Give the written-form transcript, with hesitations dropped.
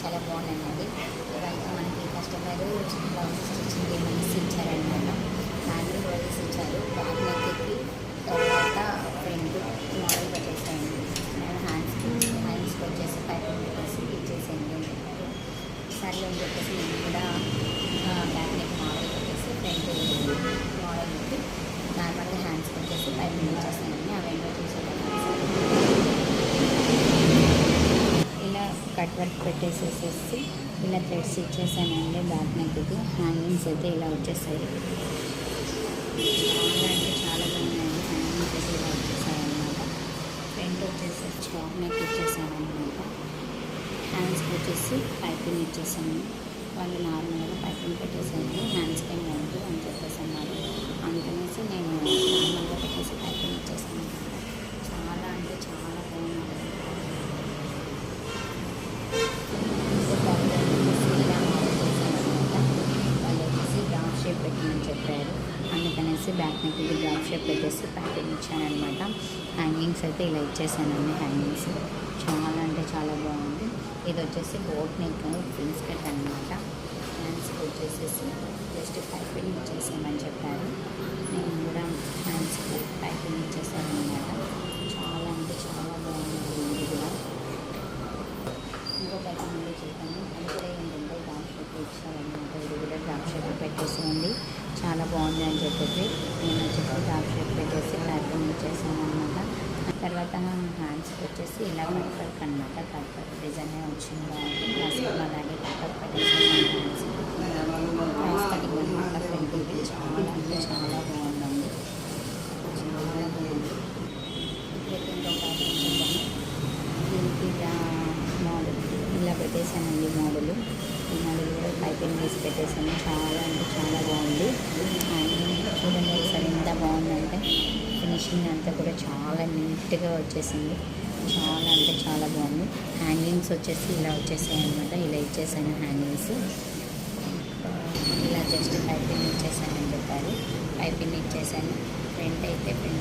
చాలా బాగున్నాయండి. ఇవైతే మనకి కస్టమర్ బ్లౌజ్ స్టిచ్చింగ్ ఏమనేసి ఇచ్చారనమాట. హ్యాండిల్ వైజ్ ఇచ్చారు. బ్యాక్ నెక్కి తర్వాత ఫ్రంట్ మోడల్ పెట్టేసాయండి. నేను హ్యాండ్స్కి వచ్చేసి పైపింగ్ పెట్టేసి ఇచ్చేసేయండి అని చెప్పారు. సర్లే అని చెప్పేసి నేను కూడా బ్యాక్ నెక్ మోడల్ పెట్టేసి ఫ్రంట్ మోడల్ పెట్టి నార్మల్గా హ్యాండ్స్కి వచ్చేసి పైపింగ్ ఇచ్చేసానండి. అవన్నీ చూసేటప్పుడు ఇలా కట్ వర్క్ పెట్టేసేసి ఇలా థ్రెడ్స్ ఇచ్చేసానండి. బ్యాక్ నెక్కి హ్యాంగింగ్స్ అయితే ఇలా వచ్చేసాయి. చాలా అంటే చాలా బాగున్నాయండి. హ్యాంగింగ్స్ అయితే ఇలా వచ్చేసాయి అన్నమాట. ఫ్రంట్ వచ్చేసి స్టాక్ నెక్ ఇచ్చేసాను అనమాట. హ్యాండ్స్కి వచ్చేసి పైపింగ్ ఇచ్చేసాను. వాళ్ళు నార్మల్గా పైపింగ్ పెట్టేసాను. హ్యాండ్స్కి ఏమి వద్దు అని చెప్పేసి అన్నారు. అందుకనేసి నేను నార్మల్గా పెట్టేసి పైపింగ్ ఇచ్చేసాను అనమాట. చాలా అంటే చాలా బాగున్నాయి. వాళ్ళు వచ్చేసి డ్రాప్ షేప్ పెట్టమని చెప్పారు. అందుకనేసి బ్యాక్ నెక్కి డ్రాప్ షేప్ పెట్టేసి ప్యాకింగ్ ఇచ్చానమాట. హ్యాంగింగ్స్ అయితే ఇలా ఇచ్చేసానండి. హ్యాంగింగ్స్ చాలా అంటే చాలా బాగుంది. ఇది వచ్చేసి బోట్ నెక్ ఫ్రిల్స్ కట్ అనమాట. హ్యాండ్స్కి వచ్చేసేసి జస్ట్ పైపింగ్ ఇచ్చేసామని చెప్పారు. నేను కూడా హ్యాండ్స్కి పైపింగ్ ఇచ్చేసాను అనమాట. చాలా అంటే చాలా బాగుంది. ఇది కూడా ఇంకొక ముందు చూసాను. అది కూడా ఏంటంటే డ్రాప్ షేప్ ఇచ్చారనమాట. ఇది కూడా డ్రాప్ షేప్ పెట్టేసేయండి, చాలా బాగుంది అని చెప్పేసి నేను వచ్చేసి డ్రాప్ షేప్ పెట్టేసి ప్యాకింగ్ ఇచ్చేసాను అనమాట. తర్వాత హ్యాండ్స్కి వచ్చేసి ఇలా కట్ వర్క్ అనమాట. కట్ వర్క్ డిజైన్ వచ్చింది బాగుంది. ప్లస్ అలాగే కట్ వర్క్ పెట్టేసాను. హ్యాండ్స్ ప్రైస్ కటింగ్ అనమాట. ఫ్రంట్ ఇది చాలా అంటే చాలా బాగుందండి. చాలా బాగుంది. ఇప్పుడైతే ఇంకొక ఐటమ్ చూద్దాము. దీనికి ఇలా మోడల్ ఇలా పెట్టేశానండి. మోడల్ ఈ మోడల్ కూడా పైపింగ్ వేసి పెట్టేశాను. చాలా అంటే చాలా బాగుంది. అండ్ చూడండి ఒకసారి ఎంత బాగుందంటే ఫినిషింగ్ అంతా కూడా చాలా నీట్గా వచ్చేసింది. చాలా అంటే చాలా బాగుంది. హ్యాంగింగ్స్ వచ్చేసి ఇలా వచ్చేసాయి అనమాట. ఇలా ఇచ్చేసాను హ్యాంగింగ్స్. ఇలా జస్ట్ పైపింగ్ ఇచ్చేసానని చెప్పారు. పైపింగ్ ఇచ్చేసాను. ఫ్రంట్ అయితే ఫ్రంట్